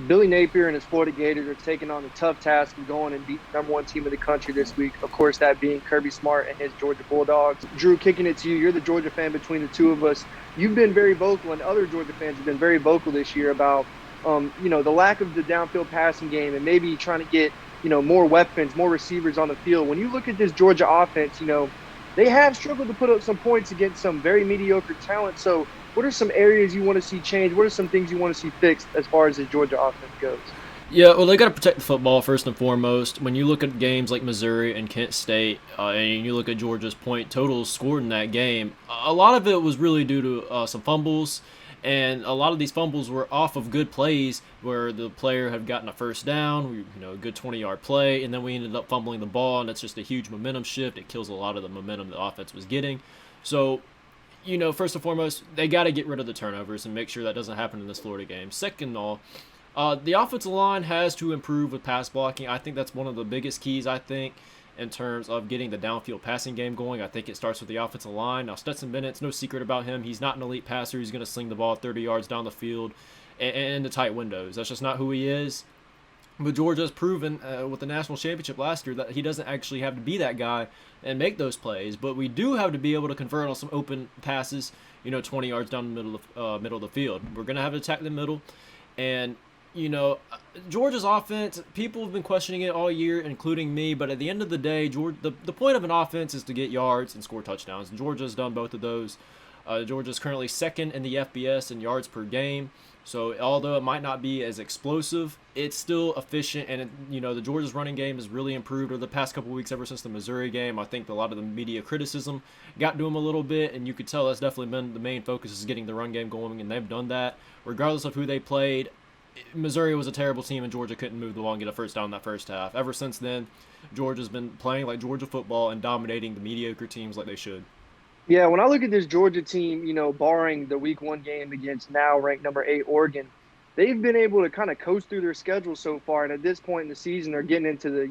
Billy Napier and his Florida Gators are taking on the tough task of going and beat the number one team in the country this week. Of course, that being Kirby Smart and his Georgia Bulldogs. Drew, kicking it to you. You're the Georgia fan between the two of us. You've been very vocal, and other Georgia fans have been very vocal this year about, the lack of the downfield passing game and maybe trying to get, more weapons, more receivers on the field. When you look at this Georgia offense, they have struggled to put up some points against some very mediocre talent. So, what are some areas you want to see change? What are some things you want to see fixed as far as the Georgia offense goes? Yeah, well, they got to protect the football first and foremost. When you look at games like Missouri and Kent State, and you look at Georgia's point totals scored in that game, a lot of it was really due to some fumbles, and a lot of these fumbles were off of good plays where the player had gotten a first down, a good 20-yard play, and then we ended up fumbling the ball, and that's just a huge momentum shift. It kills a lot of the momentum the offense was getting. So first and foremost, they got to get rid of the turnovers and make sure that doesn't happen in this Florida game. Second, all, the offensive line has to improve with pass blocking. I think that's one of the biggest keys, in terms of getting the downfield passing game going. I think it starts with the offensive line. Now, Stetson Bennett's no secret about him. He's not an elite passer. He's going to sling the ball 30 yards down the field and in the tight windows. That's just not who he is. But Georgia's proven with the national championship last year that he doesn't actually have to be that guy and make those plays. But we do have to be able to convert on some open passes, 20 yards down the middle of the field. We're going to have to attack the middle. And, you know, Georgia's offense, people have been questioning it all year, including me. But at the end of the day, the point of an offense is to get yards and score touchdowns. And Georgia's done both of those. Georgia's currently second in the FBS in yards per game. So although it might not be as explosive, it's still efficient, and the Georgia's running game has really improved over the past couple of weeks ever since the Missouri game. I think a lot of the media criticism got to them a little bit, and you could tell that's definitely been the main focus is getting the run game going, and they've done that regardless of who they played. Missouri was a terrible team, and Georgia couldn't move the ball and get a first down in that first half. Ever since then, Georgia's been playing like Georgia football and dominating the mediocre teams like they should. Yeah, when I look at this Georgia team, barring the week one game against now ranked number 8 Oregon, they've been able to kind of coast through their schedule so far. And at this point in the season, they're getting into the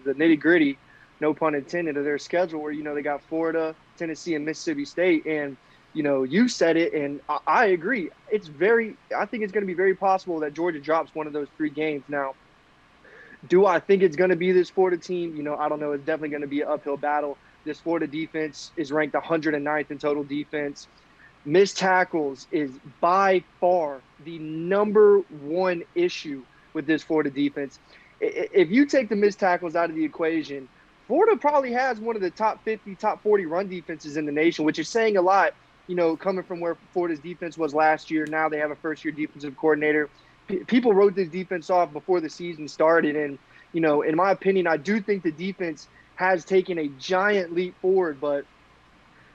nitty gritty, no pun intended, of their schedule where, they got Florida, Tennessee, and Mississippi State. And, you said it, and I agree. I think it's going to be very possible that Georgia drops one of those 3 games. Now, do I think it's going to be this Florida team? I don't know. It's definitely going to be an uphill battle. This Florida defense is ranked 109th in total defense. Missed tackles is by far the number one issue with this Florida defense. If you take the missed tackles out of the equation, Florida probably has one of the top 50, top 40 run defenses in the nation, which is saying a lot, coming from where Florida's defense was last year. Now they have a first-year defensive coordinator. People wrote this defense off before the season started. And, in my opinion, I do think the defense has taken a giant leap forward, but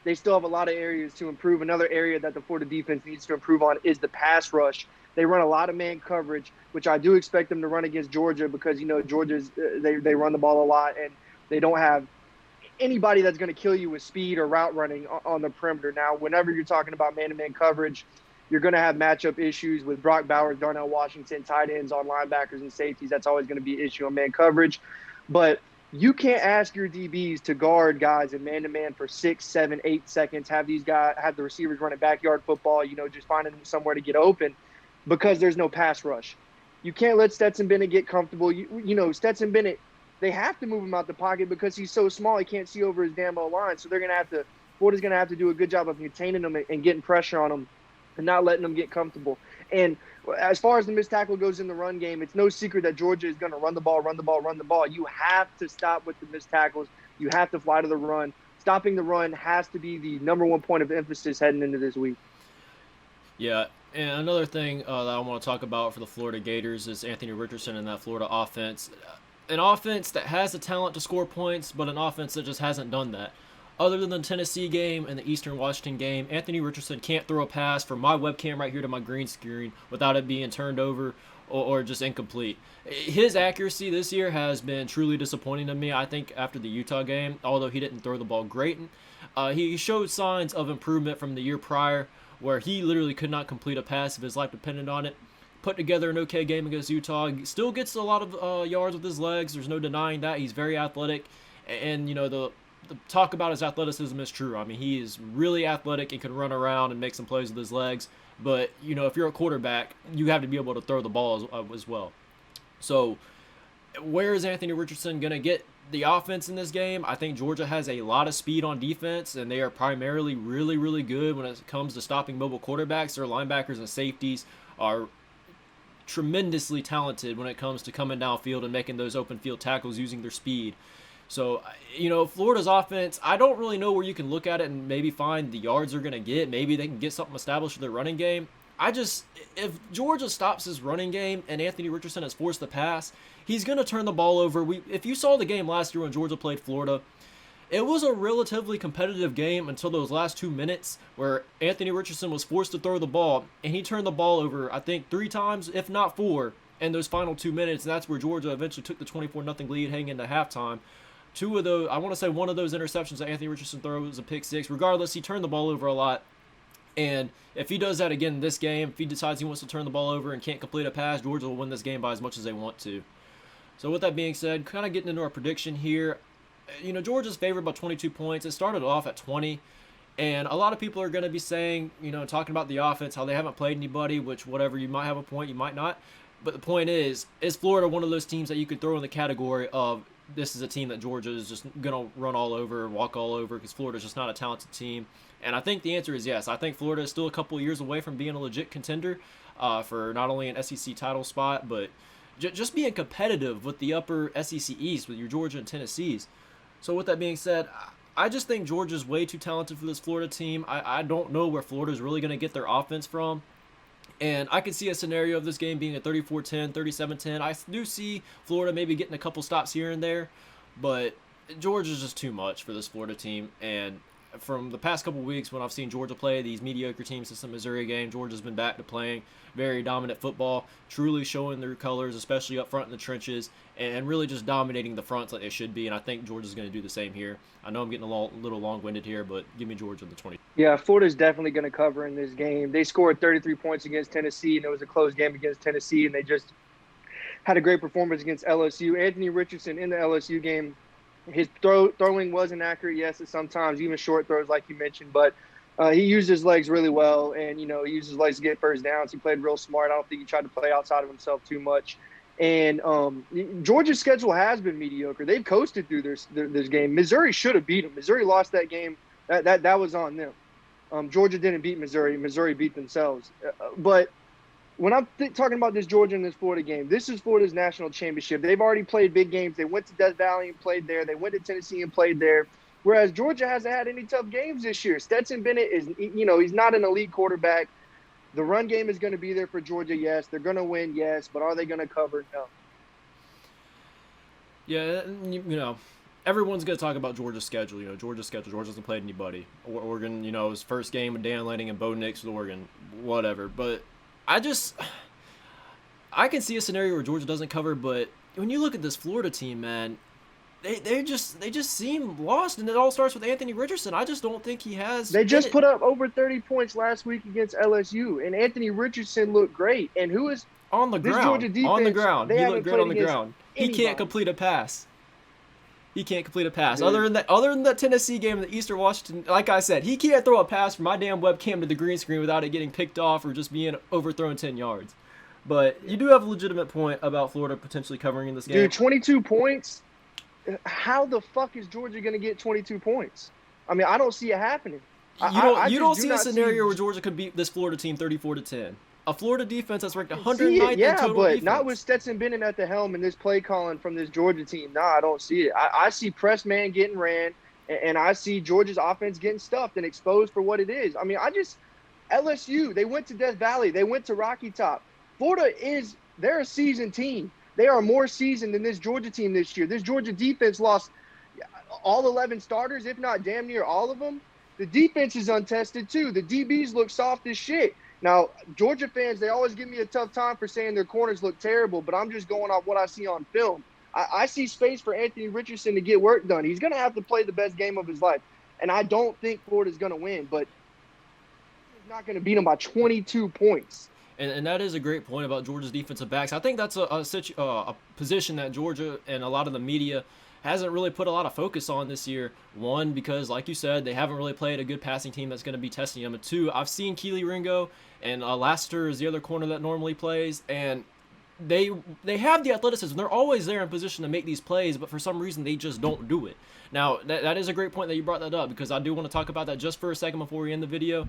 they still have a lot of areas to improve. Another area that the Florida defense needs to improve on is the pass rush. They run a lot of man coverage, which I do expect them to run against Georgia because, Georgia's they run the ball a lot, and they don't have anybody that's going to kill you with speed or route running on the perimeter. Now, whenever you're talking about man-to-man coverage, you're going to have matchup issues with Brock Bowers, Darnell Washington, tight ends on linebackers and safeties. That's always going to be an issue on man coverage. But you can't ask your DBs to guard guys in man-to-man for 6, 7, 8 seconds, have the receivers running backyard football, just finding somewhere to get open because there's no pass rush. You can't let Stetson Bennett get comfortable. Stetson Bennett, they have to move him out the pocket because he's so small he can't see over his damn line. So Florida's going to have to do a good job of containing him and getting pressure on him and not letting them get comfortable. And as far as the missed tackle goes in the run game, it's no secret that Georgia is going to run the ball. You have to stop with the missed tackles. You have to fly to the run. Stopping the run has to be the number one point of emphasis heading into this week. Yeah, and another thing that I want to talk about for the Florida Gators is Anthony Richardson and that Florida offense. An offense that has the talent to score points, but an offense that just hasn't done that. Other than the Tennessee game and the Eastern Washington game, Anthony Richardson can't throw a pass from my webcam right here to my green screen without it being turned over or just incomplete. His accuracy this year has been truly disappointing to me. I think after the Utah game, although he didn't throw the ball great, he showed signs of improvement from the year prior where he literally could not complete a pass if his life depended on it. Put together an okay game against Utah. Still gets a lot of yards with his legs. There's no denying that. He's very athletic. And, the the talk about his athleticism is true. I mean, he is really athletic and can run around and make some plays with his legs. But, if you're a quarterback, you have to be able to throw the ball as well. So, where is Anthony Richardson going to get the offense in this game? I think Georgia has a lot of speed on defense, and they are primarily really, really good when it comes to stopping mobile quarterbacks. Their linebackers and safeties are tremendously talented when it comes to coming downfield and making those open field tackles using their speed. So, Florida's offense, I don't really know where you can look at it and maybe find the yards they're going to get. Maybe they can get something established with their running game. If Georgia stops his running game and Anthony Richardson is forced to pass, he's going to turn the ball over. If you saw the game last year when Georgia played Florida, it was a relatively competitive game until those last 2 minutes where Anthony Richardson was forced to throw the ball, and he turned the ball over, I think, 3 times, if not 4, in those final 2 minutes, and that's where Georgia eventually took the 24-0 lead heading into halftime. I want to say one of those interceptions that Anthony Richardson throws was a pick six. Regardless, he turned the ball over a lot. And if he does that again in this game, if he decides he wants to turn the ball over and can't complete a pass, Georgia will win this game by as much as they want to. So with that being said, kind of getting into our prediction here, Georgia's favored by 22 points. It started off at 20. And a lot of people are going to be saying, talking about the offense, how they haven't played anybody, which whatever, you might have a point, you might not. But the point is Florida one of those teams that you could throw in the category of this is a team that Georgia is just going to run all over, walk all over, because Florida's just not a talented team? And I think the answer is yes. I think Florida is still a couple of years away from being a legit contender for not only an SEC title spot, but just being competitive with the upper SEC East, with your Georgia and Tennessees. So with that being said, I just think Georgia's way too talented for this Florida team. I don't know where Florida's really going to get their offense from. And I could see a scenario of this game being a 34-10, 37-10. I do see Florida maybe getting a couple stops here and there, but Georgia's just too much for this Florida team. And from the past couple weeks when I've seen Georgia play these mediocre teams since the Missouri game, Georgia's been back to playing very dominant football, truly showing their colors, especially up front in the trenches, and really just dominating the fronts like they should be. And I think Georgia's going to do the same here. I know I'm getting a little long-winded here, but give me Georgia the 20. Yeah, Florida's definitely going to cover in this game. They scored 33 points against Tennessee, and it was a close game against Tennessee, and they just had a great performance against LSU. Anthony Richardson in the LSU game, his throwing was inaccurate, yes, at sometimes, even short throws like you mentioned, but he used his legs really well, and, he used his legs to get first downs. He played real smart. I don't think he tried to play outside of himself too much. And Georgia's schedule has been mediocre. They've coasted through this game. Missouri should have beat them. Missouri lost that game. That was on them. Georgia didn't beat Missouri. Missouri beat themselves. But when I'm talking about this Georgia and this Florida game, this is Florida's national championship. They've already played big games. They went to Death Valley and played there. They went to Tennessee and played there. Whereas Georgia hasn't had any tough games this year. Stetson Bennett is, he's not an elite quarterback. The run game is going to be there for Georgia, yes. They're going to win, yes. But are they going to cover? No. Yeah, everyone's going to talk about Georgia's schedule. Georgia hasn't played anybody. Oregon, his first game with Dan Lanning and Bo Nix with Oregon, whatever. But I can see a scenario where Georgia doesn't cover. But when you look at this Florida team, man, they just seem lost, and it all starts with Anthony Richardson. I just don't think he has. They just put up over 30 points last week against LSU, and Anthony Richardson looked great. And who is on the ground? Georgia defense, on the ground, he looked great on the ground. Anybody. He can't complete a pass. Dude. Other than that Tennessee game in the Eastern Washington, like I said, he can't throw a pass from my damn webcam to the green screen without it getting picked off or just being overthrown 10 yards. But you do have a legitimate point about Florida potentially covering in this game. Dude, 22 points. How the fuck is Georgia going to get 22 points? I mean, I don't see it happening. You don't see a scenario where Georgia could beat this Florida team 34-10. A Florida defense that's ranked 109th in total but defense. Not with Stetson Bennett at the helm and this play calling from this Georgia team. Nah, I don't see it. I see press man getting ran, and I see Georgia's offense getting stuffed and exposed for what it is. I mean, LSU, they went to Death Valley. They went to Rocky Top. Florida they're a seasoned team. They are more seasoned than this Georgia team this year. This Georgia defense lost all 11 starters, if not damn near all of them. The defense is untested, too. The DBs look soft as shit. Now, Georgia fans, they always give me a tough time for saying their corners look terrible, but I'm just going off what I see on film. I see space for Anthony Richardson to get work done. He's going to have to play the best game of his life, and I don't think Florida's going to win, but he's not going to beat him by 22 points. And that is a great point about Georgia's defensive backs. I think that's a position that Georgia and a lot of the media hasn't really put a lot of focus on this year. One, because like you said, they haven't really played a good passing team that's going to be testing them. And two, I've seen Keely Ringo, and Lassiter is the other corner that normally plays, and they have the athleticism. They're always there in position to make these plays, but for some reason they just don't do it. Now, that is a great point that you brought that up, because I do want to talk about that just for a second before we end the video.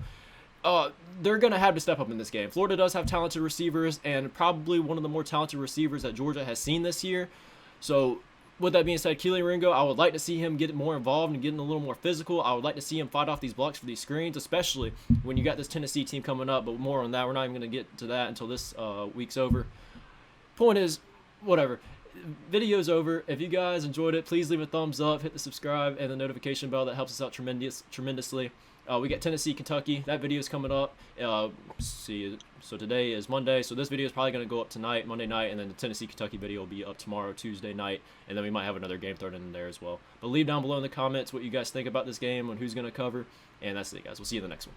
They're going to have to step up in this game. Florida does have talented receivers, and probably one of the more talented receivers that Georgia has seen this year. So, with that being said, Keely Ringo, I would like to see him get more involved and getting a little more physical. I would like to see him fight off these blocks for these screens, especially when you got this Tennessee team coming up. But more on that, we're not even going to get to that until this week's over. Point is, whatever. Video's over. If you guys enjoyed it, please leave a thumbs up, hit the subscribe and the notification bell. That helps us out tremendously. We got Tennessee, Kentucky. That video is coming up. See, so today is Monday, so this video is probably going to go up tonight, Monday night, and then the Tennessee, Kentucky video will be up tomorrow, Tuesday night, and then we might have another game thrown in there as well. But leave down below in the comments what you guys think about this game and who's going to cover, and that's it, guys. We'll see you in the next one.